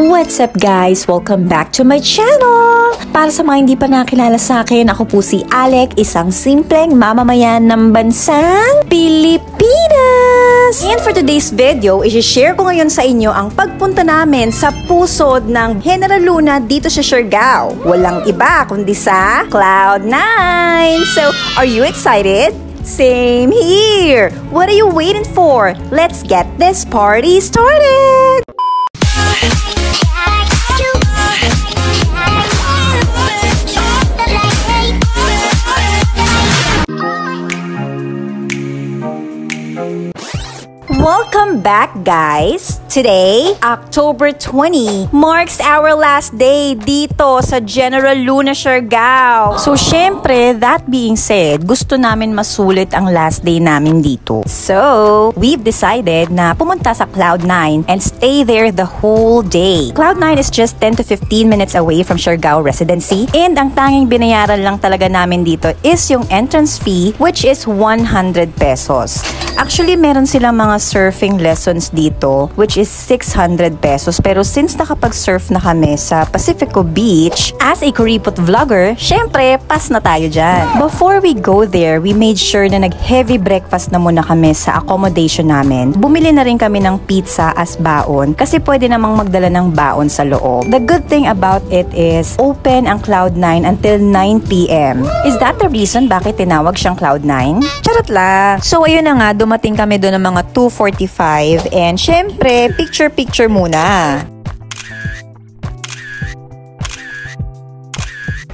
What's up guys? Welcome back to my channel! Para sa mga hindi pa nakilala sa akin, ako po si Alec, isang simpleng mamamayan ng bansang Pilipinas! And for today's video, i-share ko ngayon sa inyo ang pagpunta namin sa pusod ng General Luna dito sa Siargao. Walang iba kundi sa Cloud9! So, are you excited? Same here! What are you waiting for? Let's get this party started! Welcome back guys! Today, October 20, marks our last day dito sa General Luna, Siargao. So syempre, that being said, gusto namin masulit ang last day namin dito. So, we've decided na pumunta sa Cloud9 and stay there the whole day. Cloud9 is just 10 to 15 minutes away from Siargao Residency and ang tanging binayaran lang talaga namin dito is yung entrance fee, which is 100 pesos. Actually, meron silang mga surfing lessons dito, which is 600 pesos. Pero since nakapag-surf na kami sa Pacifico Beach, as a kuripot vlogger, syempre, pass na tayo dyan. Before we go there, we made sure na nag-heavy breakfast na muna kami sa accommodation namin. Bumili na rin kami ng pizza as baon, kasi pwede namang magdala ng baon sa loob. The good thing about it is, open ang Cloud9 until 9 p.m. Is that the reason bakit tinawag siyang Cloud9? Charot lang! So, ayun na nga, dumating kami doon ng mga 2:45 and syempre, picture muna.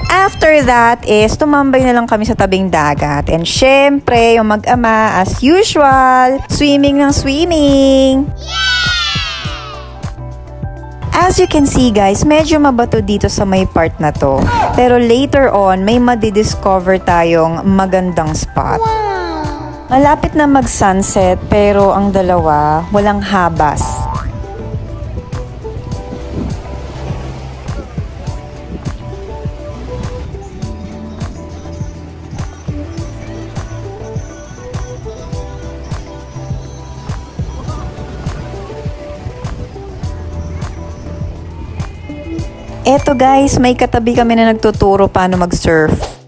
After that is tumambay na lang kami sa tabing dagat and syempre, yung mag-ama as usual, swimming ng swimming. As you can see guys, medyo mabato dito sa may part na to. Pero later on, may madidiscover tayong magandang spot. Malapit na mag-sunset pero ang dalawa walang habas. Eto guys, may katabi kami na nagtuturo paano mag-surf.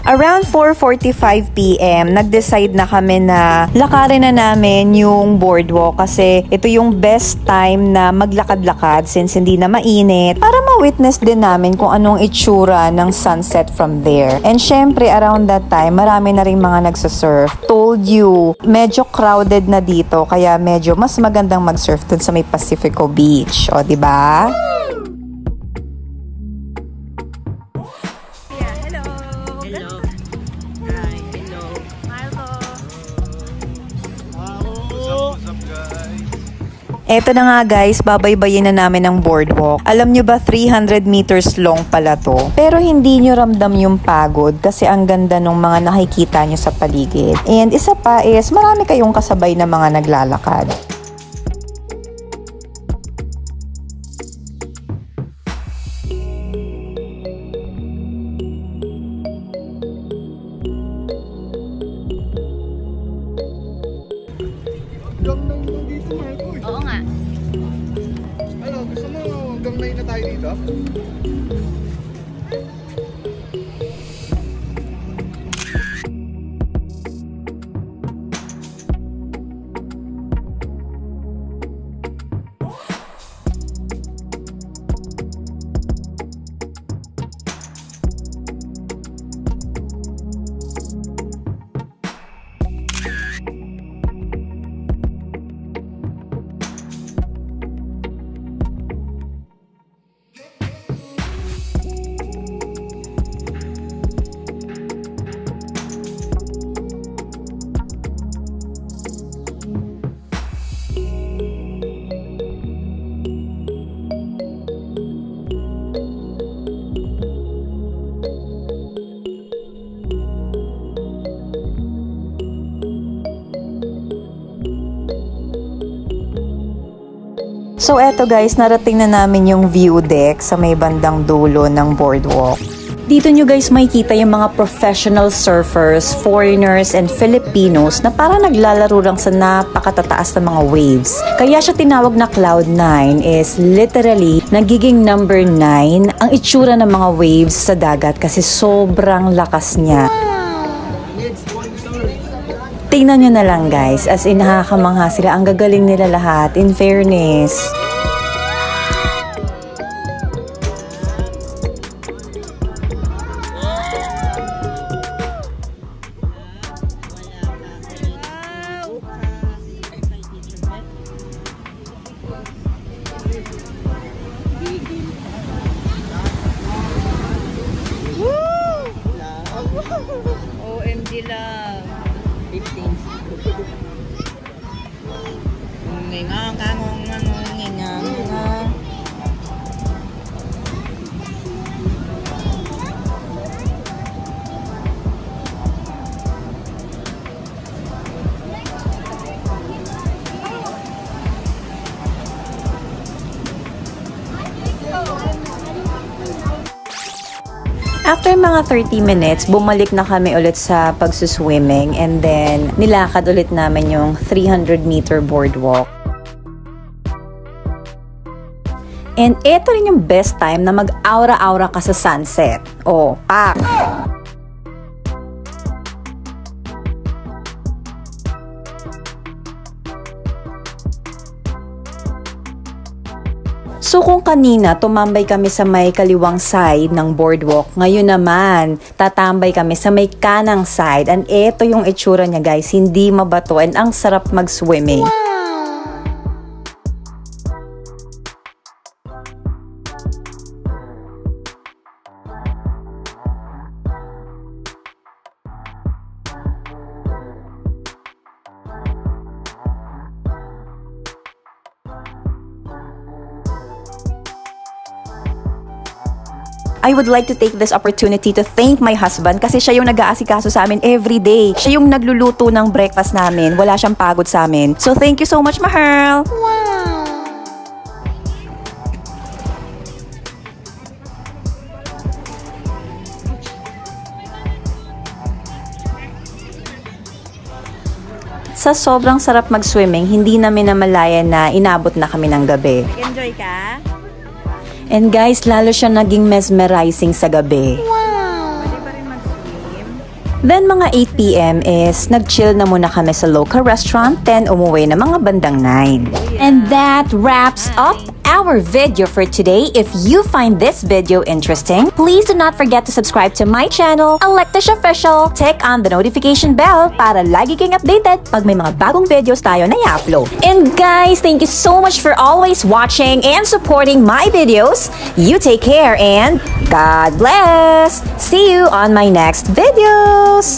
Around 4:45 p.m., nag-decide na kami na lakarin na namin yung boardwalk kasi ito yung best time na maglakad-lakad since hindi na mainit para ma-witness din namin kung anong itsura ng sunset from there. And syempre, around that time, marami na rin mga nagsasurf. Told you, medyo crowded na dito kaya medyo mas magandang mag-surf dun sa may Pacifico Beach. O, diba? Eto na nga guys, babaybayin na namin ang boardwalk. Alam nyo ba 300 meters long pala to? Pero hindi nyo ramdam yung pagod kasi ang ganda ng mga nakikita nyo sa paligid. And isa pa is marami kayong kasabay na mga naglalakad. Oo nga. Ano, gusto mo gamay na tayo dito? So eto guys, narating na namin yung view deck sa may bandang dulo ng boardwalk. Dito nyo guys makikita yung mga professional surfers, foreigners, and Filipinos na para naglalaro lang sa napakatataas na mga waves. Kaya siya tinawag na Cloud9 is literally nagiging number 9 ang itsura ng mga waves sa dagat kasi sobrang lakas niya. Tingnan nyo na lang guys, as in nakakamangha sila, ang gagaling nila lahat, in fairness. OMG lang. 15. Ngingang kangong ngingang. After mga 30 minutes, bumalik na kami ulit sa pagsuswimming and then nilakad ulit namin yung 300-meter boardwalk. And ito rin yung best time na mag-aura-aura ka sa sunset. Oh, pak! So kung kanina tumambay kami sa may kaliwang side ng boardwalk, ngayon naman tatambay kami sa may kanang side. And ito yung itsura niya guys, hindi mabato and ang sarap mag-swimming. I would like to take this opportunity to thank my husband kasi siya yung nag-aasikaso sa amin every day. Siya yung nagluluto ng breakfast namin. Wala siyang pagod sa amin. So thank you so much, Mahal! Wow! Sa sobrang sarap mag-swimming, hindi namin namalayan na inabot na kami ng gabi. Enjoy ka? And guys, lalo siya naging mesmerizing sa gabi. Wow! Pwede pa rin mag-swim. Then mga 8 p.m. is nag-chill na muna kami sa local restaurant, then umuwi na mga bandang 9. And that wraps up our video for today. If you find this video interesting, please do not forget to subscribe to my channel, Electish Official. Click on the notification bell para lagi kang updated pag may mga bagong videos tayo na i-upload. And guys, thank you so much for always watching and supporting my videos. You take care and God bless! See you on my next videos!